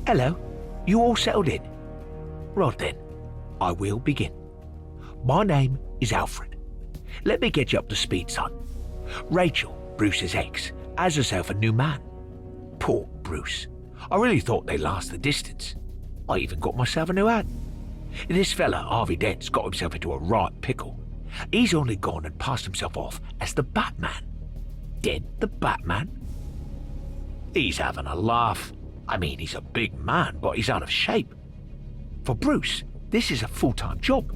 Hello, you all settled in? Right then, I will begin. My name is Alfred. Let me get you up to speed, son. Rachel, Bruce's ex, has herself a new man. Poor Bruce. I really thought they'd last the distance. I even got myself a new hat. This fella, Harvey Dent's got himself into a right pickle. He's only gone and passed himself off as the Batman. Dent the Batman? He's having a laugh. I mean, he's a big man, but he's out of shape. For Bruce, this is a full-time job.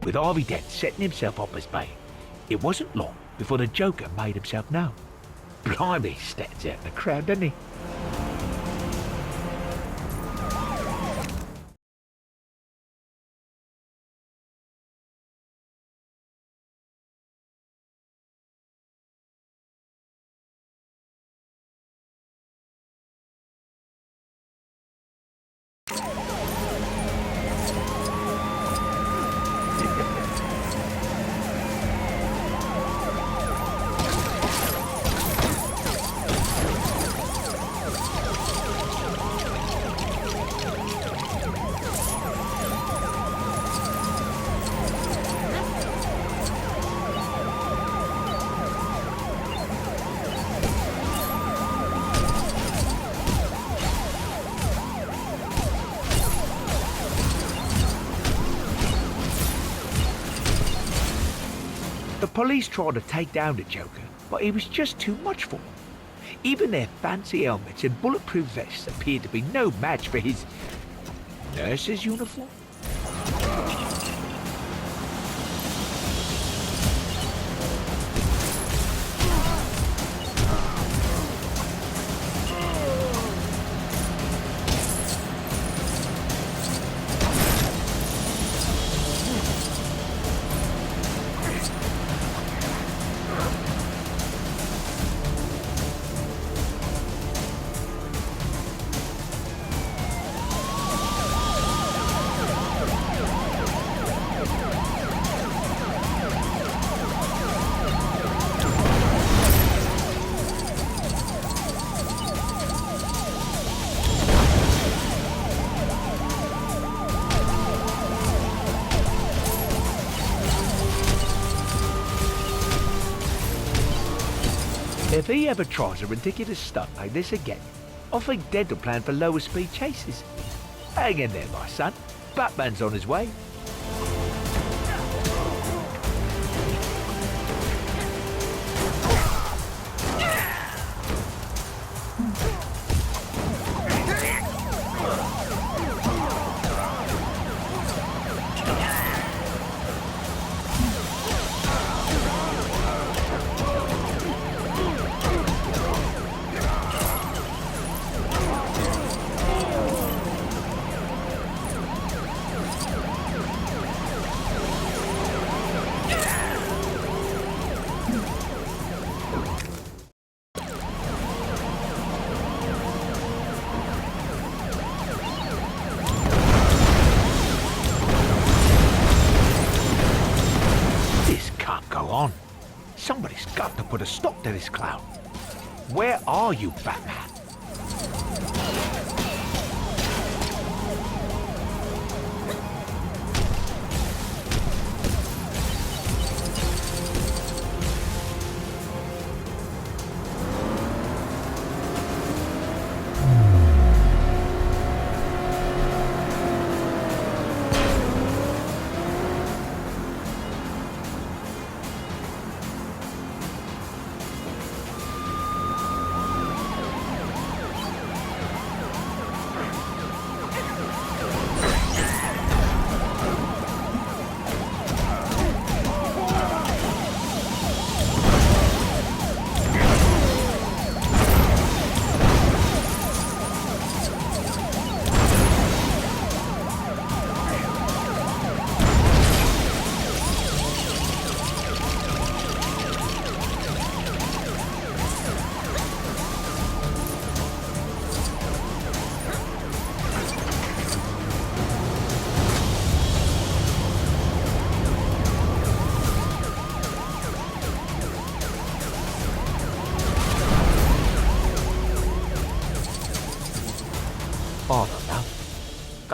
With Harvey Dent setting himself up as Bane, it wasn't long before the Joker made himself known. Blimey, he stands out in the crowd, doesn't he? The police tried to take down the Joker, but he was just too much for them. Even their fancy helmets and bulletproof vests appeared to be no match for his nurse's uniform. If he ever tries a ridiculous stunt like this again, I think Dent will plan for lower speed chases. Hang in there, my son. Batman's on his way. On. Somebody's got to put a stop to this clown. Where are you, Batman?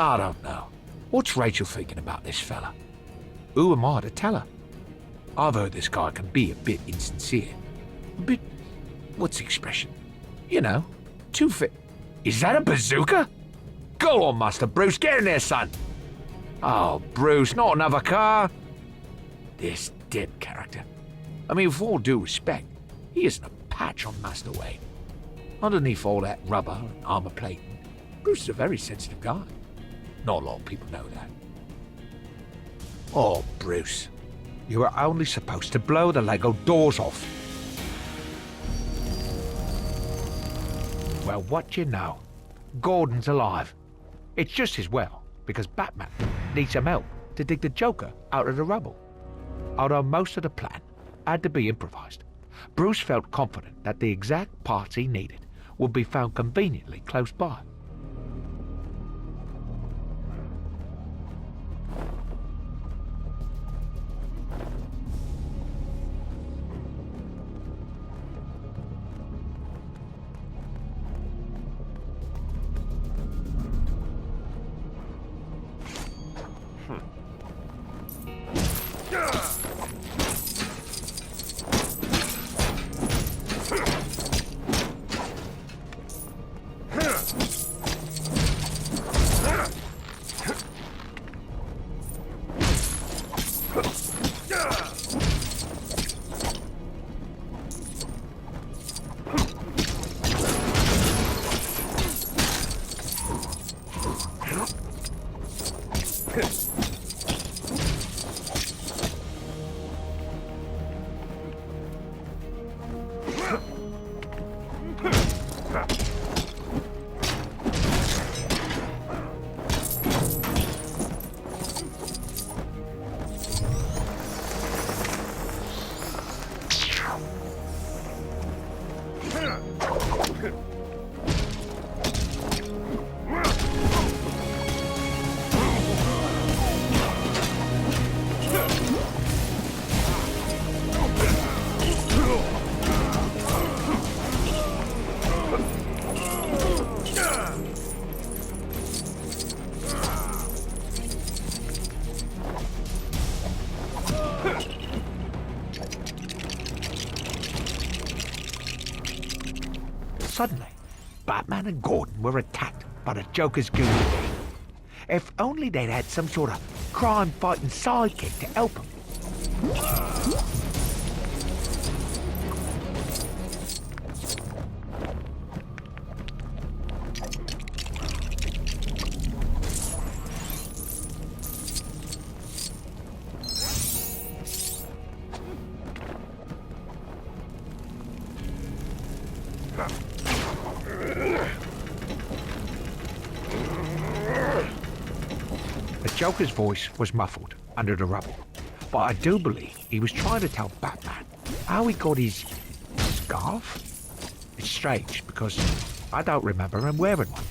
I don't know. What's Rachel thinking about this fella? Who am I to tell her? I've heard this guy can be a bit insincere. A bit, what's the expression? You know, too fit. Is that a bazooka? Go on, Master Bruce, get in there, son. Oh, Bruce, not another car. This Dip character. I mean, with all due respect, he isn't a patch on Master Wayne. Underneath all that rubber and armor plating, Bruce is a very sensitive guy. Not a lot of people know that. Oh, Bruce, you were only supposed to blow the Lego doors off. Well, what you know, Gordon's alive. It's just as well, because Batman needs some help to dig the Joker out of the rubble. Although most of the plan had to be improvised, Bruce felt confident that the exact parts he needed would be found conveniently close by. Suddenly, Batman and Gordon were attacked by the Joker's goons again. If only they'd had some sort of crime-fighting sidekick to help them. The Joker's voice was muffled under the rubble, but I do believe he was trying to tell Batman how he got his scarf. It's strange because I don't remember him wearing one.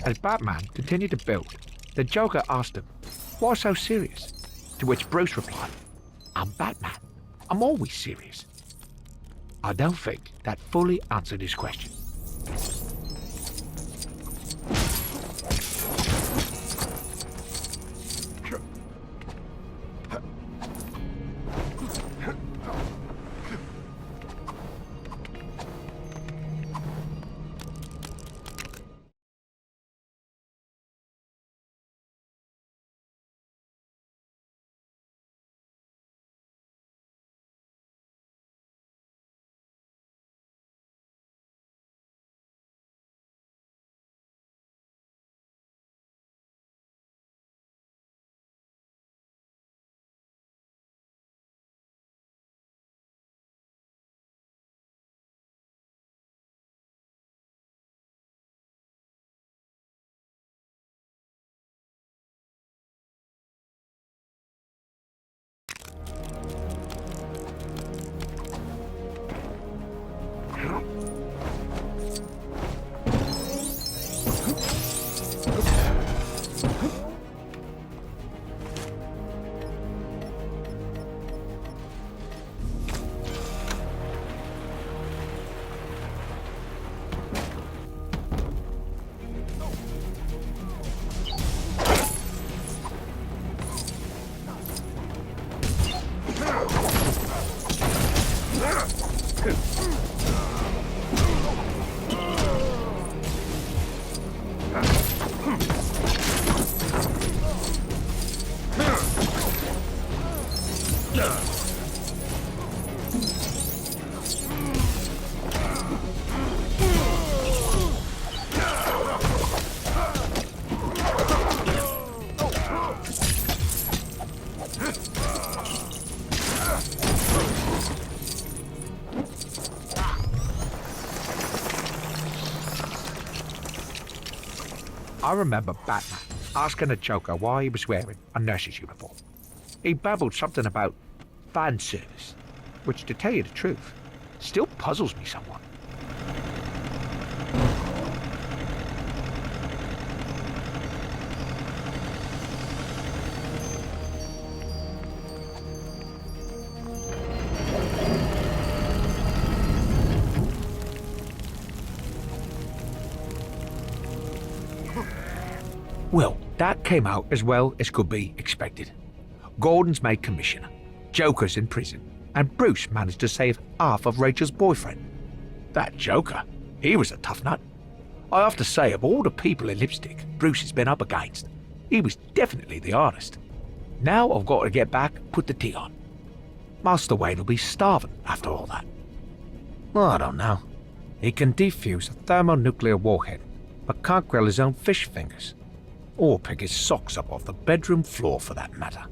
As Batman continued to build, the Joker asked him, "Why so serious?" To which Bruce replied, "I'm Batman. I'm always serious." I don't think that fully answered his question. I remember Batman asking the Joker why he was wearing a nurse's uniform. He babbled something about fan service, which, to tell you the truth, still puzzles me somewhat. Well, that came out as well as could be expected. Gordon's made commissioner, Joker's in prison, and Bruce managed to save half of Rachel's boyfriend. That Joker, he was a tough nut. I have to say, of all the people in lipstick Bruce has been up against, he was definitely the hardest. Now I've got to get back and put the tea on. Master Wayne will be starving after all that. I don't know. He can defuse a thermonuclear warhead, but can't grill his own fish fingers. Or pick his socks up off the bedroom floor for that matter.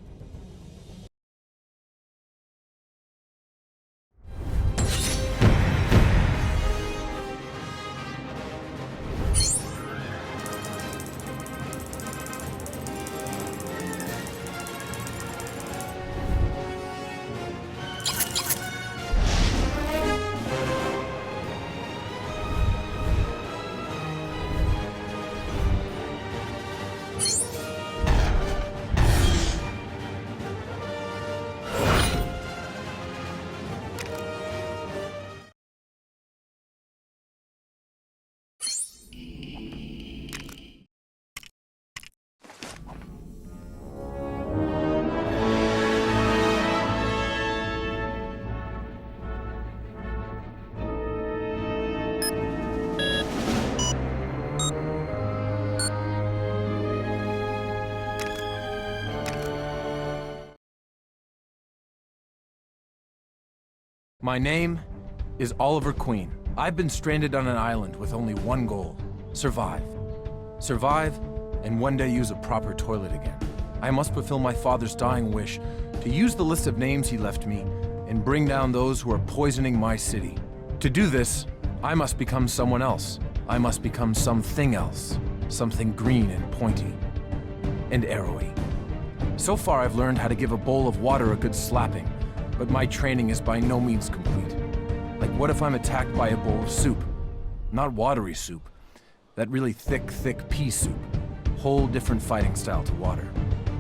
My name is Oliver Queen. I've been stranded on an island with only one goal: survive. Survive, and one day use a proper toilet again. I must fulfill my father's dying wish to use the list of names he left me and bring down those who are poisoning my city. To do this, I must become someone else. I must become something else. Something green and pointy. And arrowy. So far I've learned how to give a bowl of water a good slapping, but my training is by no means complete. Like, what if I'm attacked by a bowl of soup? Not watery soup. That really thick pea soup. Whole different fighting style to water.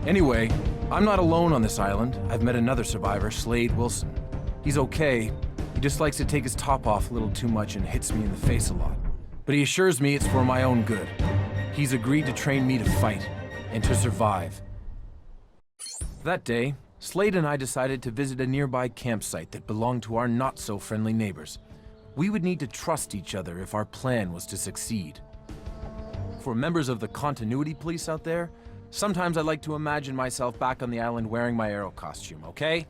Anyway, I'm not alone on this island. I've met another survivor, Slade Wilson. He's okay. He just likes to take his top off a little too much and hits me in the face a lot. But he assures me it's for my own good. He's agreed to train me to fight and to survive. That day, Slade and I decided to visit a nearby campsite that belonged to our not-so-friendly neighbors. We would need to trust each other if our plan was to succeed. For members of the continuity police out there, sometimes I like to imagine myself back on the island wearing my Arrow costume, okay?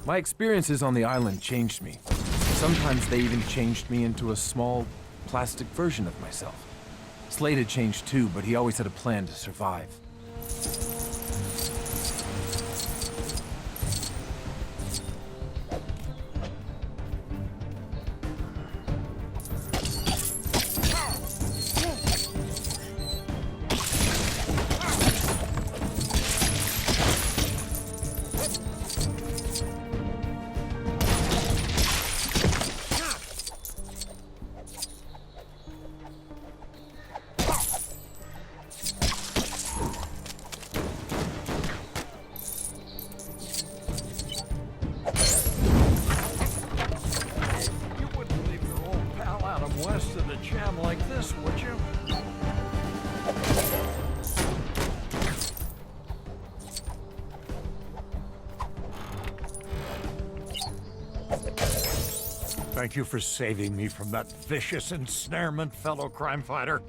My experiences on the island changed me. Sometimes they even changed me into a small, plastic version of myself. Slade had changed too, but he always had a plan to survive. Thank you for saving me from that vicious ensnarement, fellow crime fighter.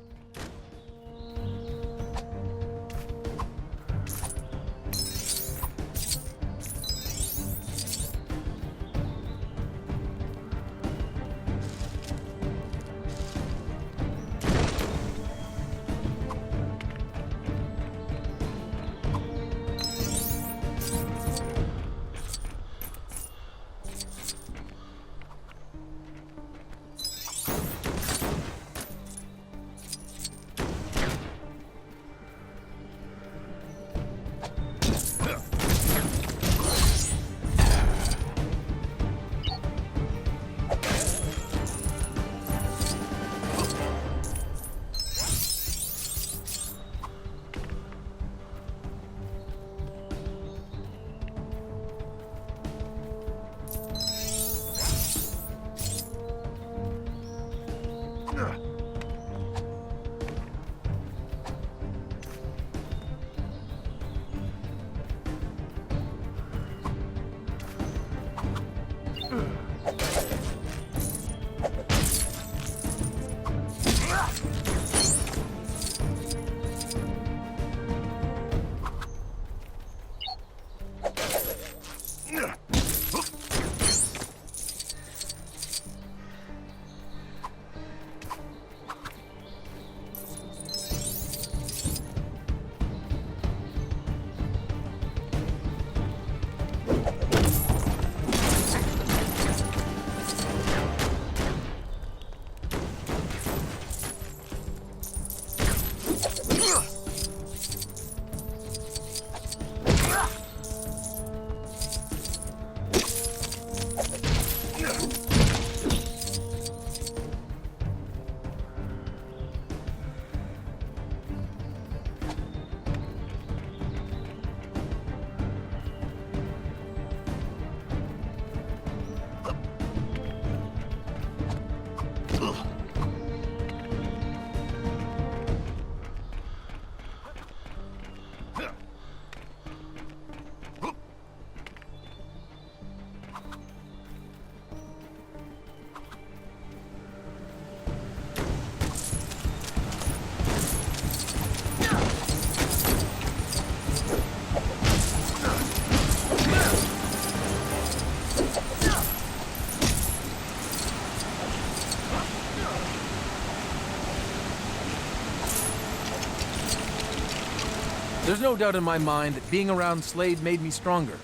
There's no doubt in my mind that being around Slade made me stronger.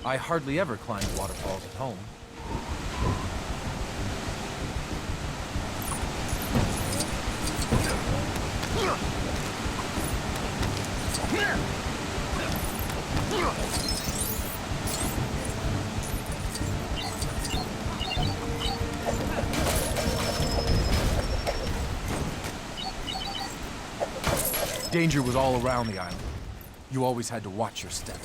I hardly ever climbed waterfalls at home. Danger was all around the island. You always had to watch your step.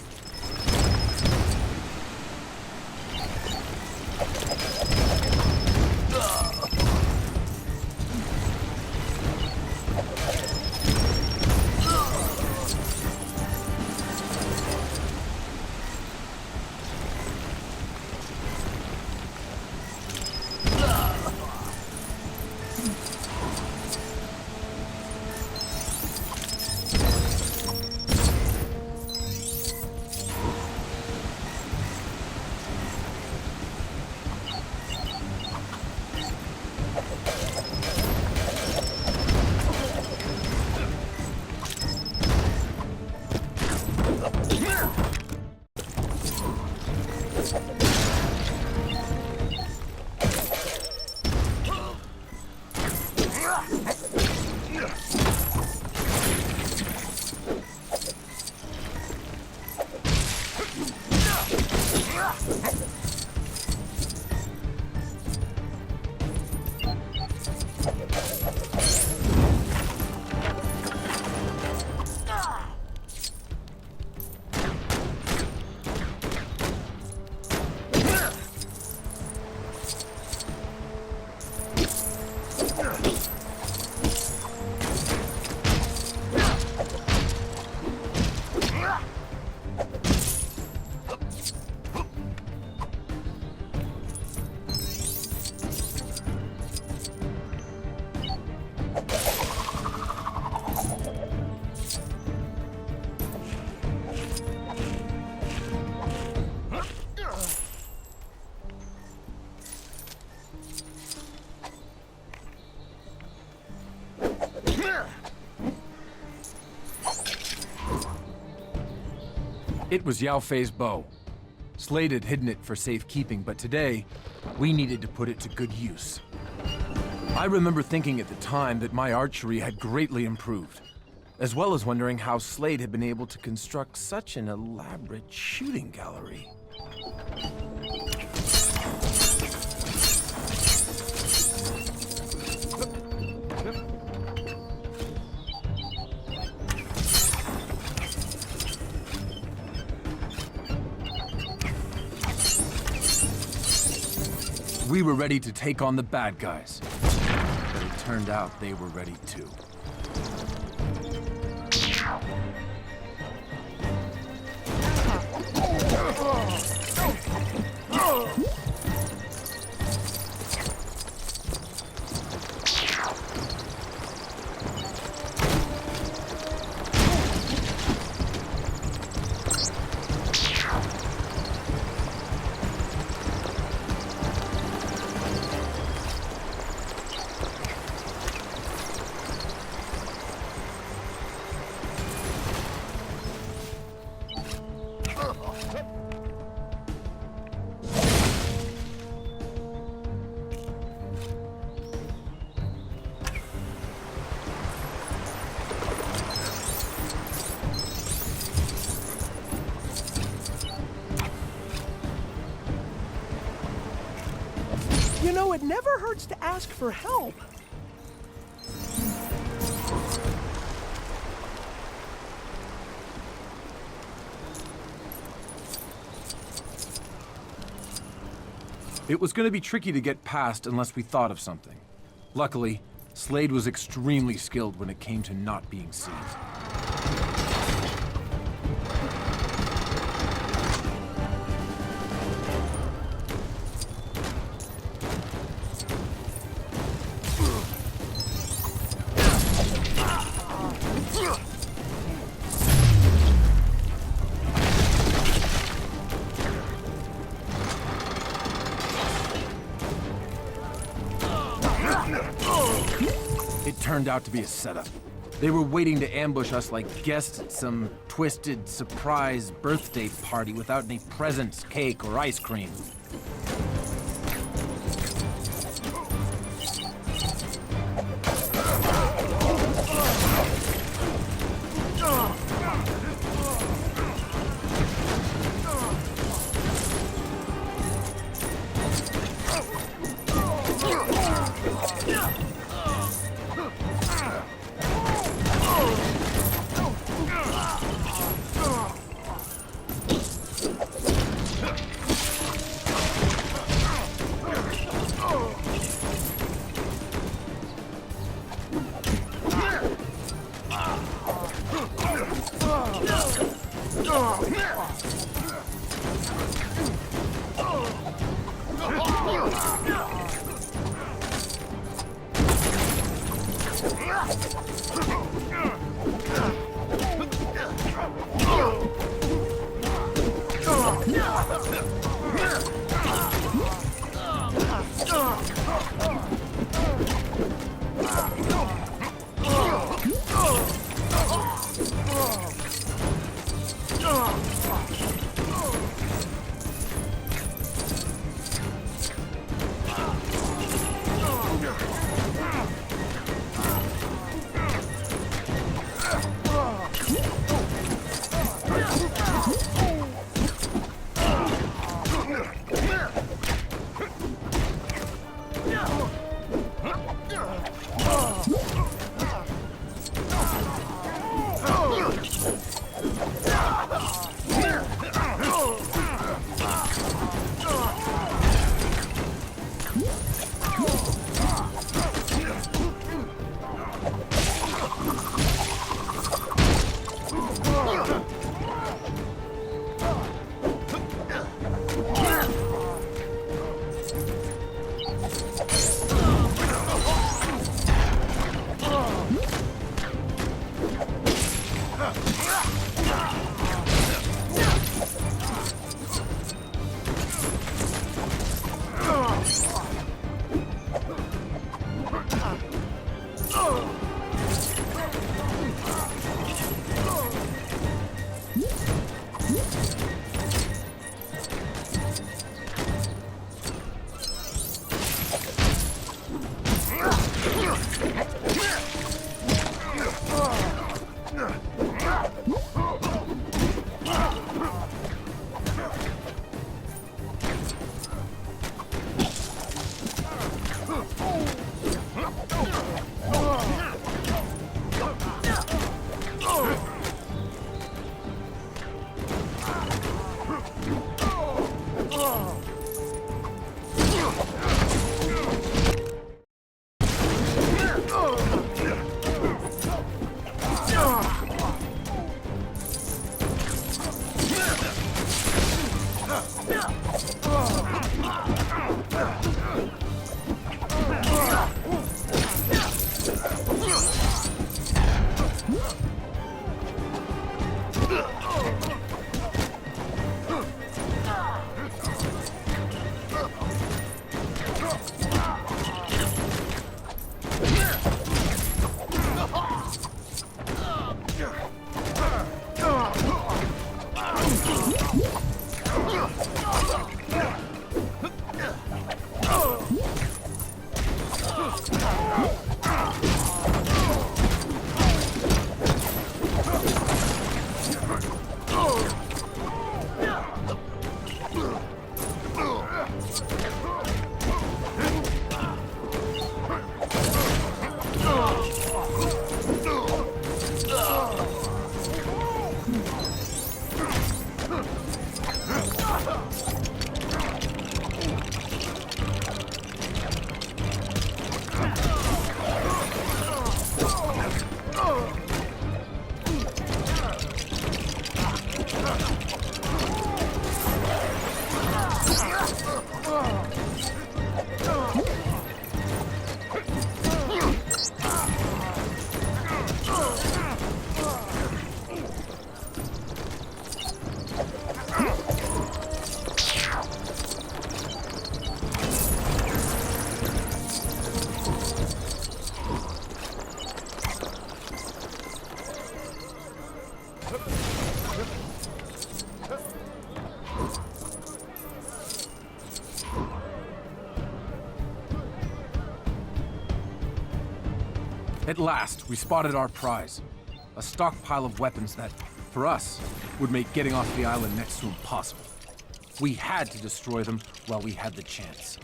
It was Yao Fei's bow. Slade had hidden it for safekeeping, but today, we needed to put it to good use. I remember thinking at the time that my archery had greatly improved, as well as wondering how Slade had been able to construct such an elaborate shooting gallery. We were ready to take on the bad guys, but it turned out they were ready too. You know, it never hurts to ask for help. It was going to be tricky to get past unless we thought of something. Luckily, Slade was extremely skilled when it came to not being seen. It turned out to be a setup. They were waiting to ambush us like guests at some twisted surprise birthday party without any presents, cake, or ice cream. At last, we spotted our prize. A stockpile of weapons that, for us, would make getting off the island next to impossible. We had to destroy them while we had the chance.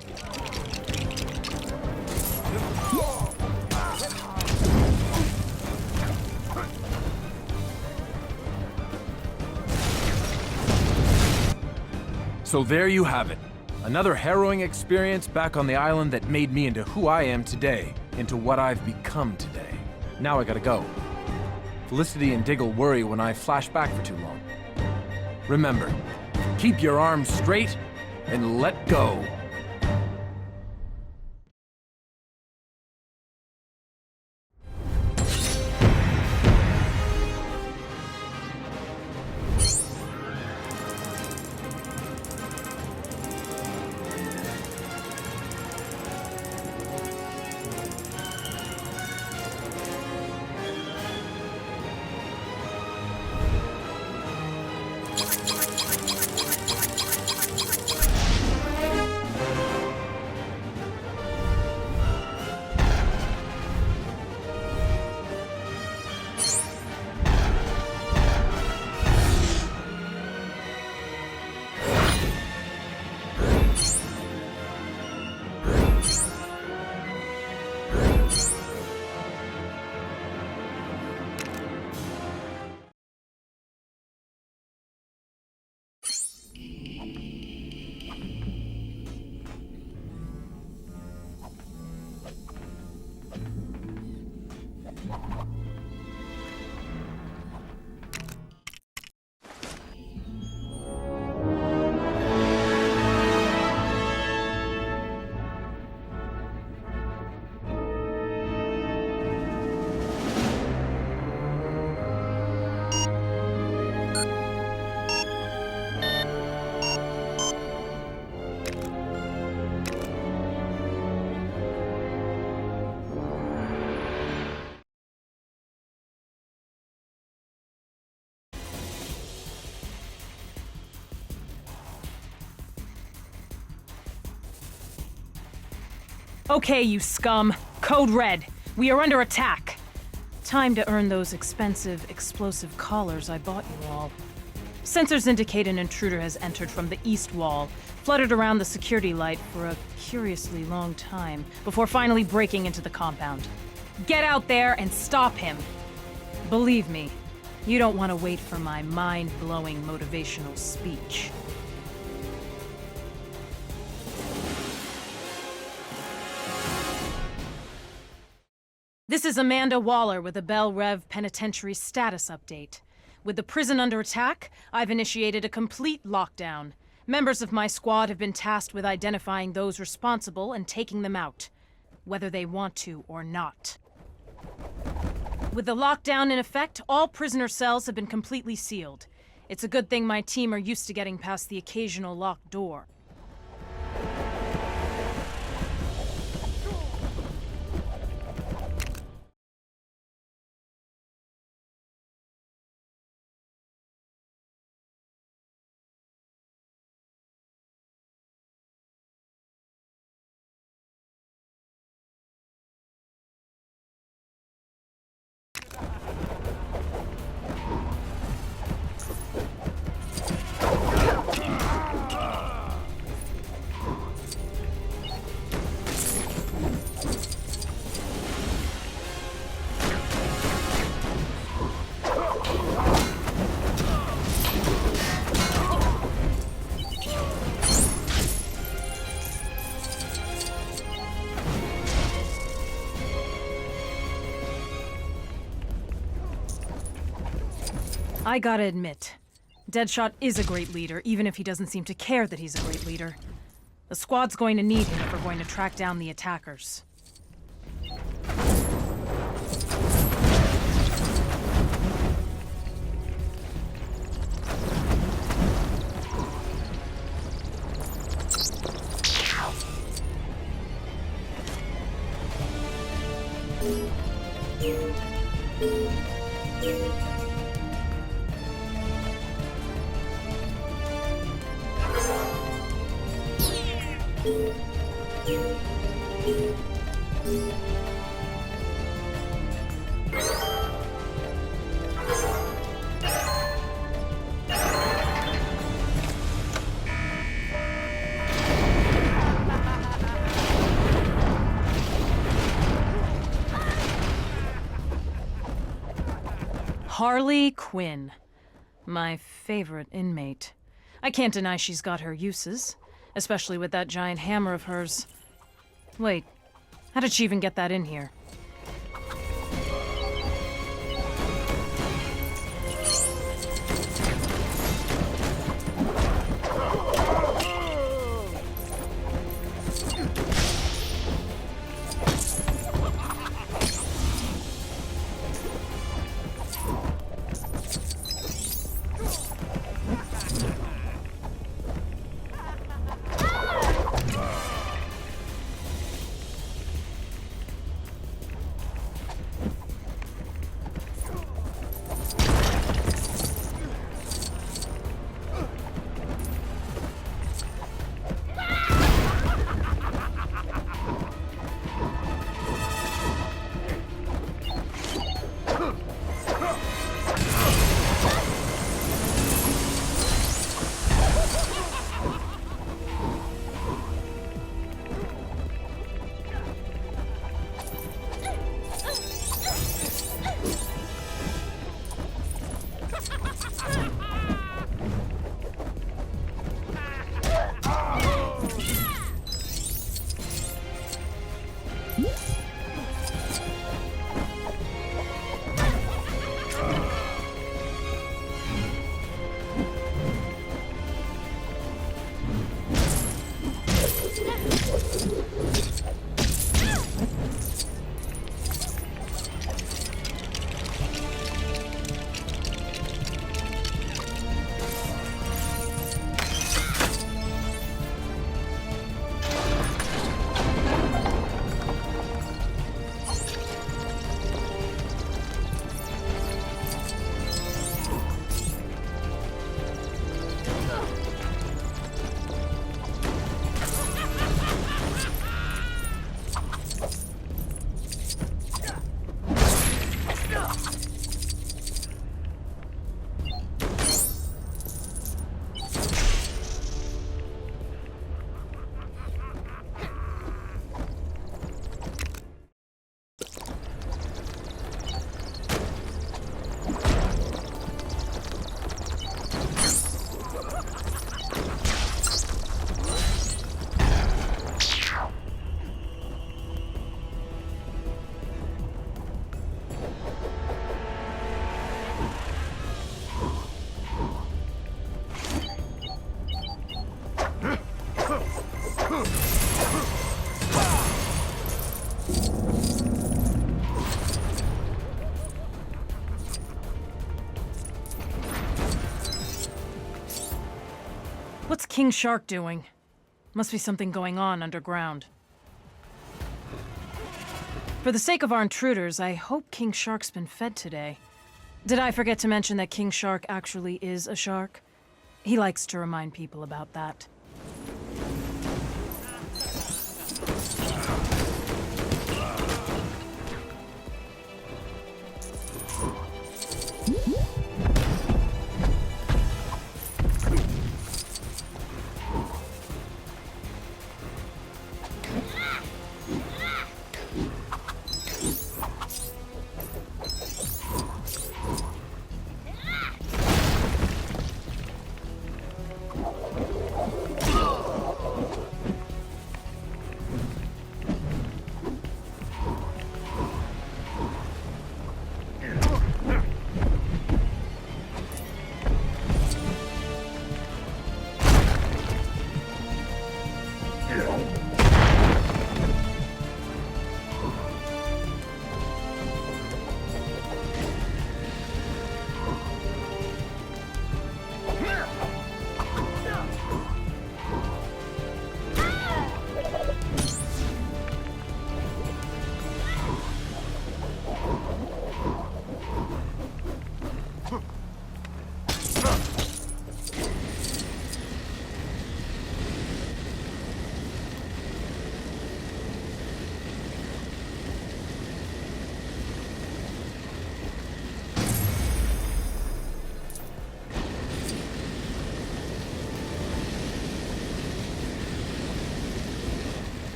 So there you have it. Another harrowing experience back on the island that made me into who I am today, into what I've become today. Now I gotta go. Felicity and Diggle worry when I flash back for too long. Remember, keep your arms straight and let go. Okay, you scum. Code Red. We are under attack. Time to earn those expensive, explosive collars I bought you all. Sensors indicate an intruder has entered from the east wall, fluttered around the security light for a curiously long time, before finally breaking into the compound. Get out there and stop him. Believe me, you don't want to wait for my mind-blowing motivational speech. This is Amanda Waller with a Bell Rev Penitentiary status update. With the prison under attack, I've initiated a complete lockdown. Members of my squad have been tasked with identifying those responsible and taking them out, whether they want to or not. With the lockdown in effect, all prisoner cells have been completely sealed. It's a good thing my team are used to getting past the occasional locked door. I gotta admit, Deadshot is a great leader, even if he doesn't seem to care that he's a great leader. The squad's going to need him if we're going to track down the attackers. Harley Quinn. My favorite inmate. I can't deny she's got her uses, especially with that giant hammer of hers. Wait, how did she even get that in here? What's King Shark doing? Must be something going on underground. For the sake of our intruders, I hope King Shark's been fed today. Did I forget to mention that King Shark actually is a shark? He likes to remind people about that.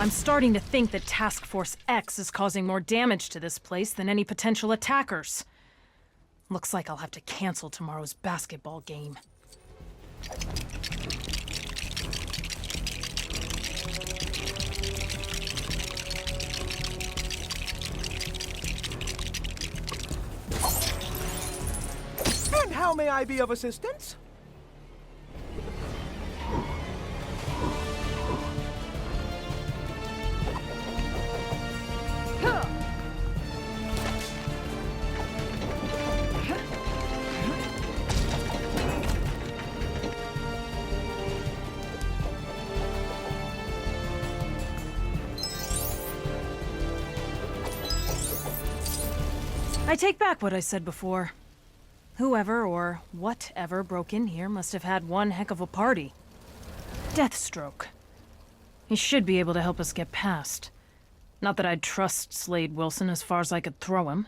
I'm starting to think that Task Force X is causing more damage to this place than any potential attackers. Looks like I'll have to cancel tomorrow's basketball game. And how may I be of assistance? I take back what I said before. Whoever or whatever broke in here must have had one heck of a party. Deathstroke. He should be able to help us get past. Not that I'd trust Slade Wilson as far as I could throw him.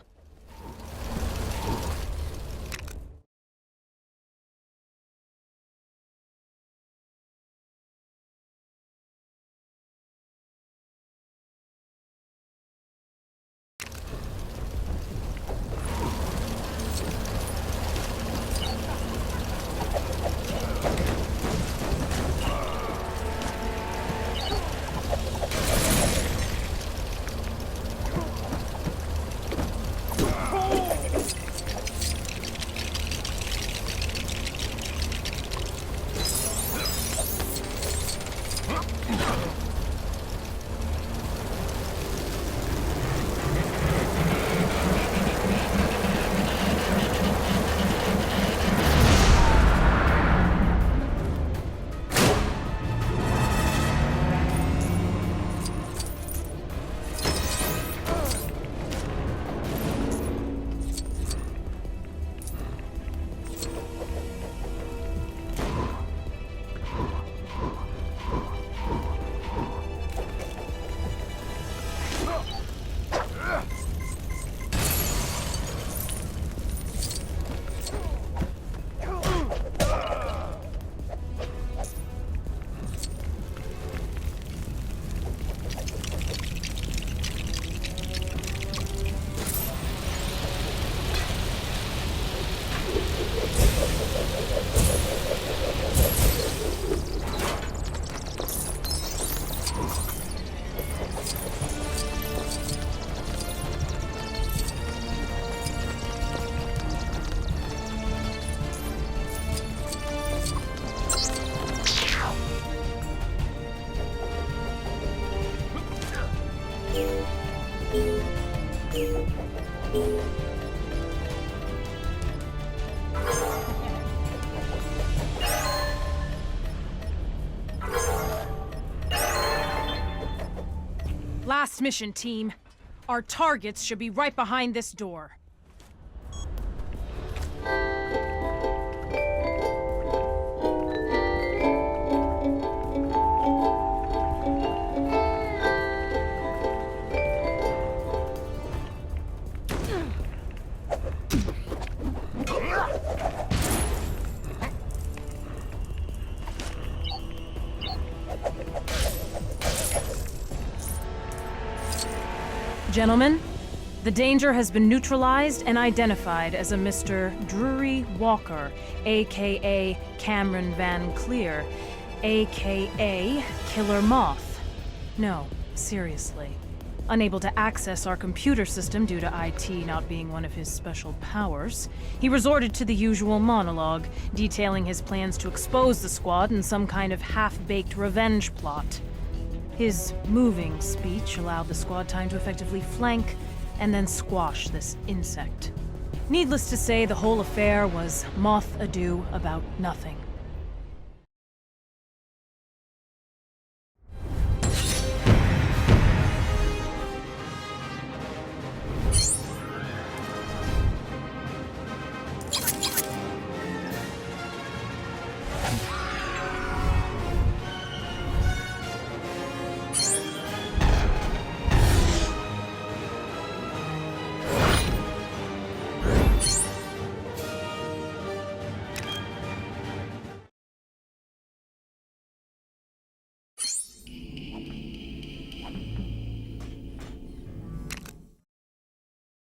last mission, team. Our targets should be right behind this door. Gentlemen, the danger has been neutralized and identified as a Mr. Drury Walker, aka Cameron Van Clear, aka Killer Moth. No, seriously. Unable to access our computer system due to IT not being one of his special powers, he resorted to the usual monologue, detailing his plans to expose the squad in some kind of half-baked revenge plot. His moving speech allowed the squad time to effectively flank and then squash this insect. Needless to say, the whole affair was moth ado about nothing.